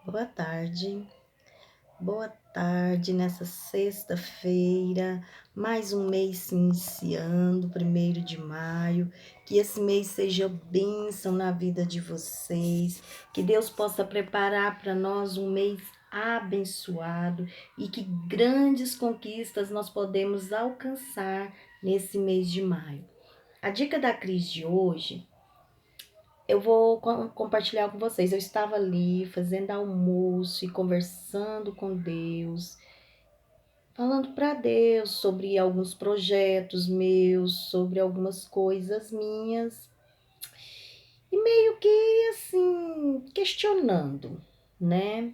Boa tarde, boa tarde nessa sexta-feira, mais um mês se iniciando, 1º de maio, que esse mês seja bênção na vida de vocês, que Deus possa preparar para nós um mês abençoado e que grandes conquistas nós podemos alcançar nesse mês de maio. A dica da Cris de hoje eu vou compartilhar com vocês. Eu estava ali fazendo almoço e conversando com Deus, falando para Deus sobre alguns projetos meus, sobre algumas coisas minhas, e meio que assim, questionando, né?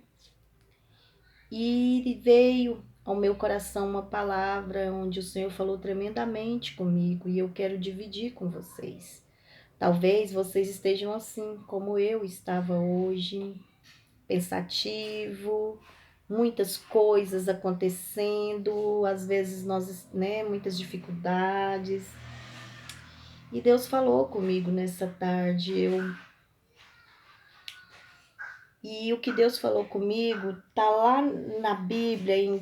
E veio ao meu coração uma palavra onde o Senhor falou tremendamente comigo e eu quero dividir com vocês. Talvez vocês estejam assim como eu estava hoje, pensativo, muitas coisas acontecendo, às vezes nós, muitas dificuldades. E Deus falou comigo nessa tarde, e o que Deus falou comigo tá lá na Bíblia, em 1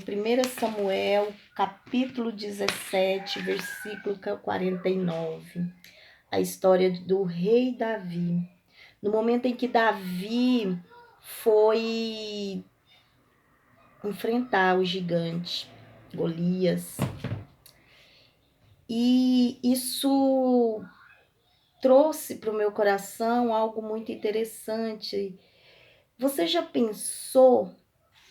Samuel, capítulo 17, versículo 49. A história do rei Davi. No momento em que Davi foi enfrentar o gigante Golias. E isso trouxe para o meu coração algo muito interessante. Você já pensou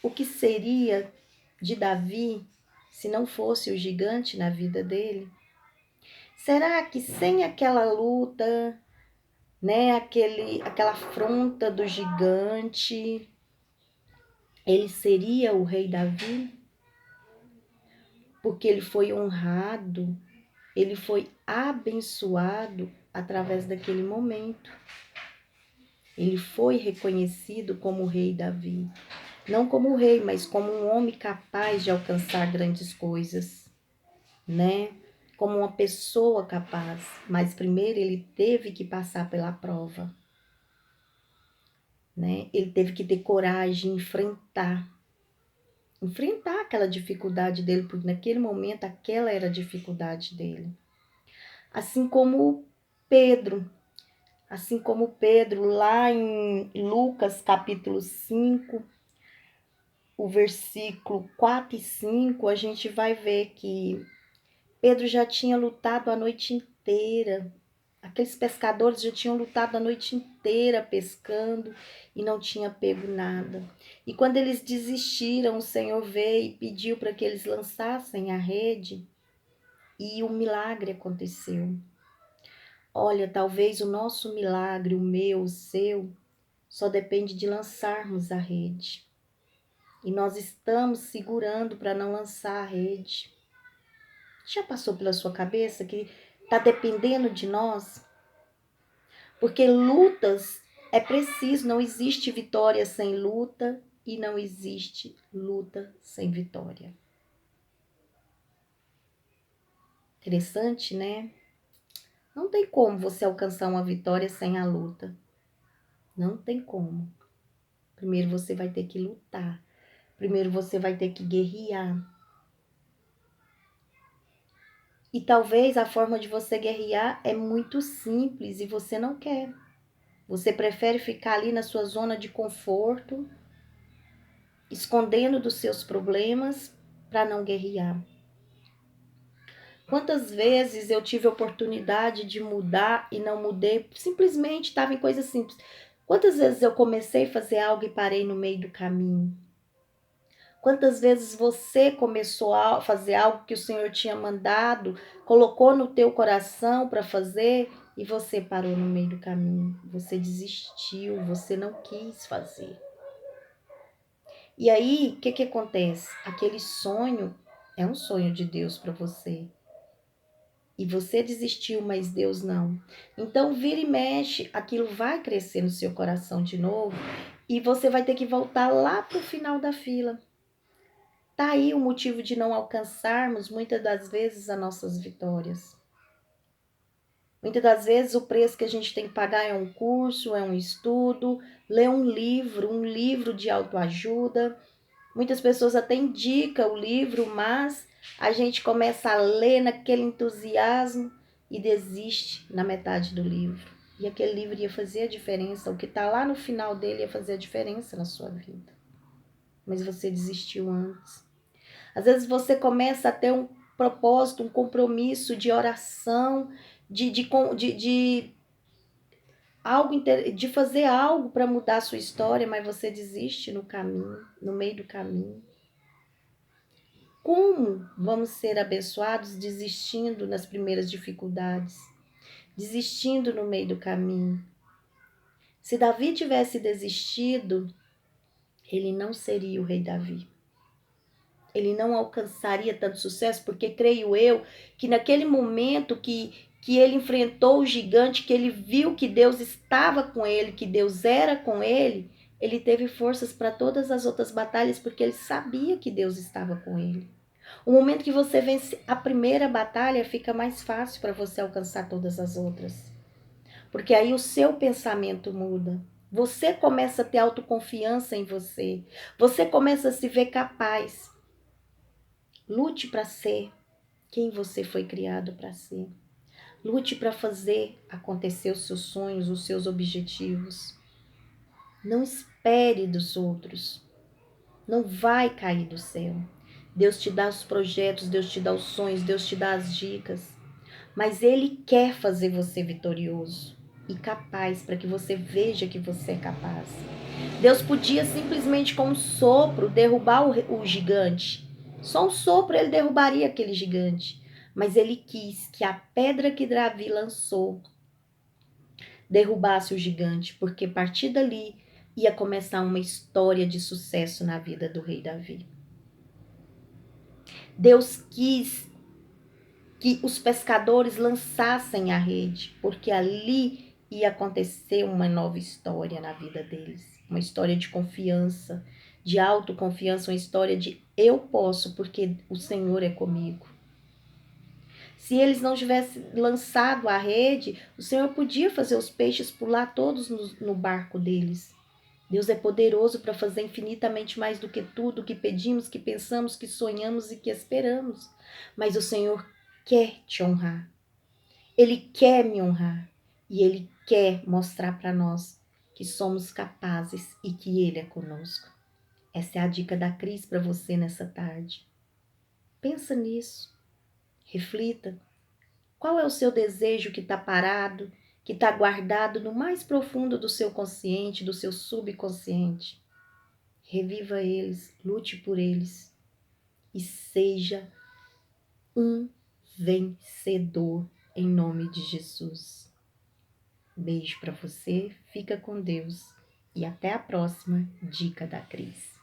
o que seria de Davi se não fosse o gigante na vida dele? Será que sem aquela luta, aquela afronta do gigante, ele seria o rei Davi? Porque ele foi honrado, ele foi abençoado através daquele momento. Ele foi reconhecido como o rei Davi. Não como rei, mas como um homem capaz de alcançar grandes coisas, né? Como uma pessoa capaz. Mas primeiro ele teve que passar pela prova, né? Ele teve que ter coragem, enfrentar aquela dificuldade dele, porque naquele momento aquela era a dificuldade dele. Assim como Pedro, lá em Lucas capítulo 5, o versículo 4 e 5, a gente vai ver que Pedro já tinha lutado a noite inteira. Aqueles pescadores já tinham lutado a noite inteira pescando e não tinha pego nada. E quando eles desistiram, o Senhor veio e pediu para que eles lançassem a rede e o milagre aconteceu. Olha, talvez o nosso milagre, o meu, o seu, só depende de lançarmos a rede. E nós estamos segurando para não lançar a rede. Já passou pela sua cabeça que está dependendo de nós? Porque lutas é preciso, não existe vitória sem luta e não existe luta sem vitória. Interessante, né? Não tem como você alcançar uma vitória sem a luta. Não tem como. Primeiro você vai ter que lutar. Primeiro você vai ter que guerrear. E talvez a forma de você guerrear é muito simples e você não quer. Você prefere ficar ali na sua zona de conforto, escondendo dos seus problemas para não guerrear. Quantas vezes eu tive a oportunidade de mudar e não mudei, simplesmente estava em coisas simples. Quantas vezes eu comecei a fazer algo e parei no meio do caminho? Quantas vezes você começou a fazer algo que o Senhor tinha mandado, colocou no teu coração para fazer e você parou no meio do caminho? Você desistiu, você não quis fazer. E aí, o que acontece? Aquele sonho é um sonho de Deus para você. E você desistiu, mas Deus não. Então, vira e mexe, aquilo vai crescer no seu coração de novo e você vai ter que voltar lá para o final da fila. Tá aí o motivo de não alcançarmos muitas das vezes as nossas vitórias. Muitas das vezes o preço que a gente tem que pagar é um curso, é um estudo, ler um livro de autoajuda. Muitas pessoas até indicam o livro, mas a gente começa a ler naquele entusiasmo e desiste na metade do livro. E aquele livro ia fazer a diferença, o que está lá no final dele ia fazer a diferença na sua vida. Mas você desistiu antes. Às vezes você começa a ter um propósito, um compromisso de oração, de de fazer algo para mudar a sua história, mas você desiste no caminho, no meio do caminho. Como vamos ser abençoados desistindo nas primeiras dificuldades, desistindo no meio do caminho? Se Davi tivesse desistido, ele não seria o rei Davi. Ele não alcançaria tanto sucesso, porque creio eu que naquele momento que ele enfrentou o gigante, que ele viu que Deus estava com ele, que Deus era com ele teve forças para todas as outras batalhas, porque ele sabia que Deus estava com ele. O momento que você vence a primeira batalha, fica mais fácil para você alcançar todas as outras. Porque aí o seu pensamento muda. Você começa a ter autoconfiança em você. Você começa a se ver capaz. Lute para ser quem você foi criado para ser. Lute para fazer acontecer os seus sonhos, os seus objetivos. Não espere dos outros. Não vai cair do céu. Deus te dá os projetos, Deus te dá os sonhos, Deus te dá as dicas. Mas Ele quer fazer você vitorioso e capaz, para que você veja que você é capaz. Deus podia simplesmente com um sopro derrubar o gigante. Só um sopro ele derrubaria aquele gigante. Mas ele quis que a pedra que Davi lançou derrubasse o gigante, porque a partir dali ia começar uma história de sucesso na vida do rei Davi. Deus quis que os pescadores lançassem a rede, porque ali ia acontecer uma nova história na vida deles. Uma história de confiança, de autoconfiança, uma história de eu posso, porque o Senhor é comigo. Se eles não tivessem lançado a rede, o Senhor podia fazer os peixes pular todos no barco deles. Deus é poderoso para fazer infinitamente mais do que tudo que pedimos, que pensamos, que sonhamos e que esperamos. Mas o Senhor quer te honrar. Ele quer me honrar. E Ele quer mostrar para nós que somos capazes e que Ele é conosco. Essa é a dica da Cris para você nessa tarde. Pensa nisso. Reflita. Qual é o seu desejo que está parado, que está guardado no mais profundo do seu consciente, do seu subconsciente? Reviva eles, lute por eles e seja um vencedor em nome de Jesus. Beijo para você, fica com Deus e até a próxima Dica da Cris.